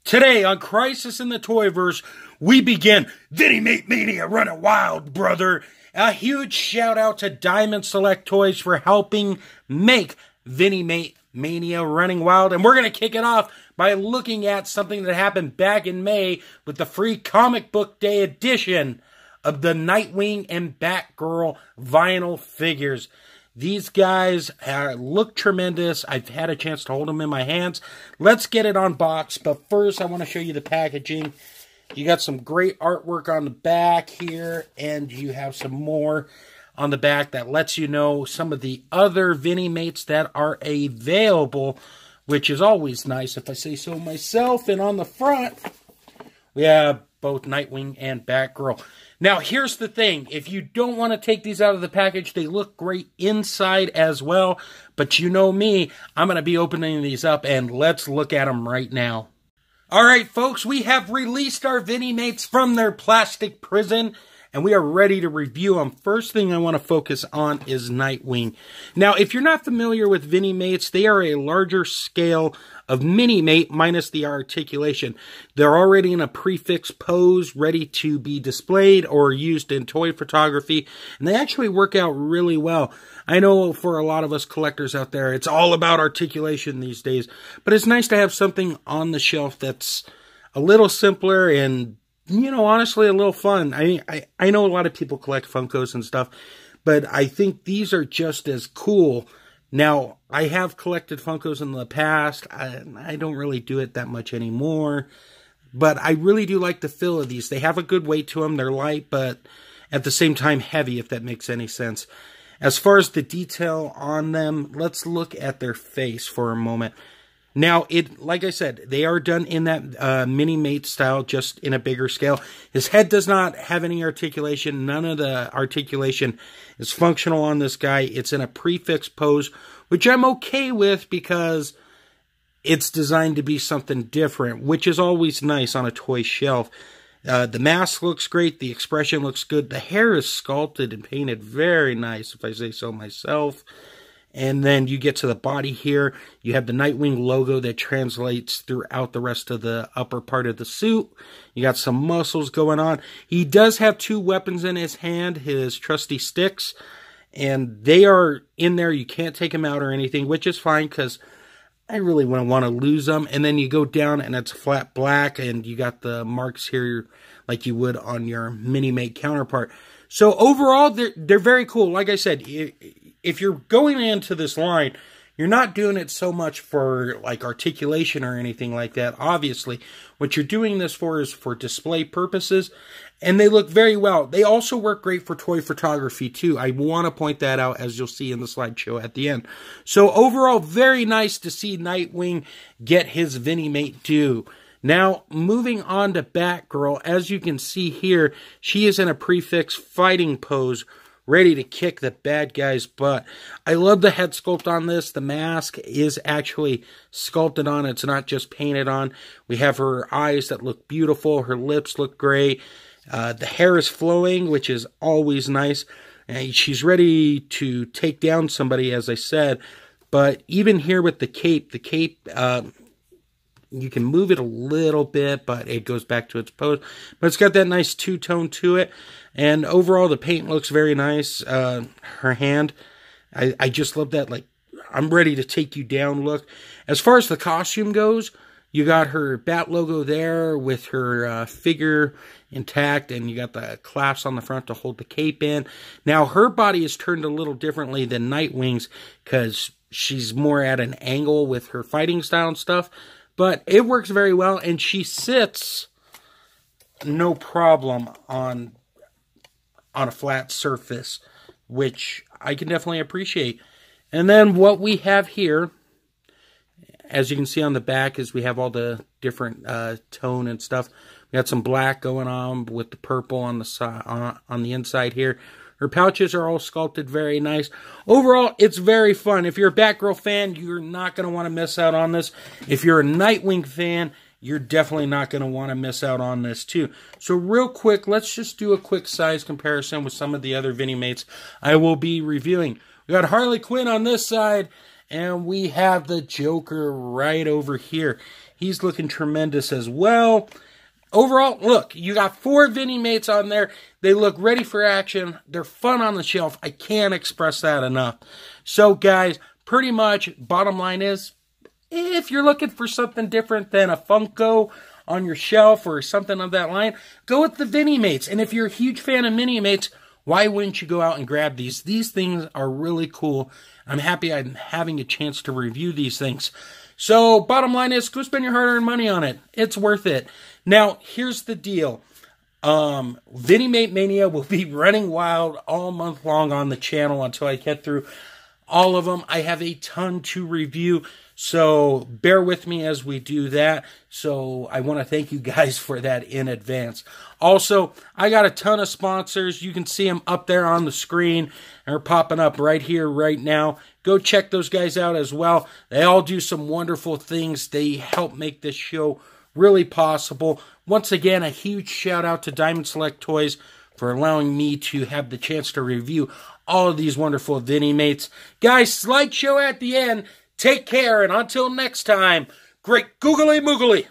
Today on Crisis in the Toyverse, we begin Vinimate Mania running wild, brother. A huge shout out to Diamond Select Toys for helping make Vinimate Mania running wild. And we're going to kick it off by looking at something that happened back in May with the free comic book day edition of the Nightwing and Batgirl vinyl figures. These guys look tremendous. I've had a chance to hold them in my hands. Let's get it unboxed. But first, I want to show you the packaging. You got some great artwork on the back here. And you have some more on the back that lets you know some of the other Vinimates that are available, which is always nice if I say so myself. And on the front, we have both Nightwing and Batgirl. Now, here's the thing. If you don't want to take these out of the package, they look great inside as well. But you know me, I'm going to be opening these up, and let's look at them right now. All right, folks, we have released our Vinimates from their plastic prison, and we are ready to review them. First thing I want to focus on is Nightwing. Now, if you're not familiar with Vinimates, they are a larger scale of Minimate minus the articulation. They're already in a prefix pose, ready to be displayed or used in toy photography, and they actually work out really well. I know for a lot of us collectors out there, it's all about articulation these days, but it's nice to have something on the shelf that's a little simpler and, you know, honestly, a little fun. I know a lot of people collect Funkos and stuff, but I think these are just as cool. Now, I have collected Funkos in the past. I don't really do it that much anymore, but I really do like the feel of these. They have a good weight to them. They're light, but at the same time heavy, if that makes any sense. As far as the detail on them, let's look at their face for a moment. Now, like I said, they are done in that Minimate style, just in a bigger scale. His head does not have any articulation. None of the articulation is functional on this guy. It's in a prefix pose, which I'm okay with because it's designed to be something different, which is always nice on a toy shelf. The mask looks great. The expression looks good. The hair is sculpted and painted very nice, if I say so myself. And then you get to the body here. You have the Nightwing logo that translates throughout the rest of the upper part of the suit. You got some muscles going on. He does have two weapons in his hand, his trusty sticks. And they are in there. You can't take them out or anything, which is fine because I really wouldn't want to lose them. And then you go down and it's flat black. And you got the marks here like you would on your Minimate counterpart. So overall, they're very cool. Like I said, if you're going into this line, you're not doing it so much for like articulation or anything like that. Obviously, what you're doing this for is for display purposes, and they look very well. They also work great for toy photography too. I want to point that out, as you'll see in the slideshow at the end. So overall, very nice to see Nightwing get his Vinimate due. Now, moving on to Batgirl, as you can see here, she is in a prefix fighting pose, ready to kick the bad guy's butt. I love the head sculpt on this. The mask is actually sculpted on. It's not just painted on. We have her eyes that look beautiful. Her lips look great. The hair is flowing, which is always nice. And she's ready to take down somebody, as I said. But even here with the cape, you can move it a little bit, but it goes back to its pose. But it's got that nice two-tone to it. And overall, the paint looks very nice. Her hand, I just love that, like, I'm ready to take you down look. As far as the costume goes, you got her bat logo there with her figure intact, and you got the clasps on the front to hold the cape in. Now, her body is turned a little differently than Nightwing's because she's more at an angle with her fighting style and stuff. But it works very well, and she sits no problem on a flat surface, which I can definitely appreciate. And then what we have here, as you can see on the back, is we have all the different tone and stuff. We got some black going on with the purple on the side, on the inside here. Her pouches are all sculpted very nice. Overall, it's very fun. If you're a Batgirl fan, you're not going to want to miss out on this. If you're a Nightwing fan, you're definitely not going to want to miss out on this too. So real quick, let's just do a quick size comparison with some of the other Vinimates I will be reviewing. We got Harley Quinn on this side, And we have the Joker right over here. He's looking tremendous as well. Overall, look, you got 4 Vinimates on there. They look ready for action. They're fun on the shelf. I can't express that enough. So, guys, pretty much, bottom line is, if you're looking for something different than a Funko on your shelf or something of that line, go with the Vinimates. And if you're a huge fan of Vinimates, why wouldn't you go out and grab these? These things are really cool. I'm happy I'm having a chance to review these things. So, bottom line is, go spend your hard-earned money on it. It's worth it. Now, here's the deal. Vinimate Mania will be running wild all month long on the channel until I get through all of them. I have a ton to review, so bear with me as we do that. So I want to thank you guys for that in advance. Also, I got a ton of sponsors. You can see them up there on the screen. They're popping up right here, right now. Go check those guys out as well. They all do some wonderful things. They help make this show really possible. Once again, a huge shout out to Diamond Select Toys for allowing me to have the chance to review all of these wonderful Vinimates. Guys, slideshow at the end. Take care, and until next time, great googly moogly.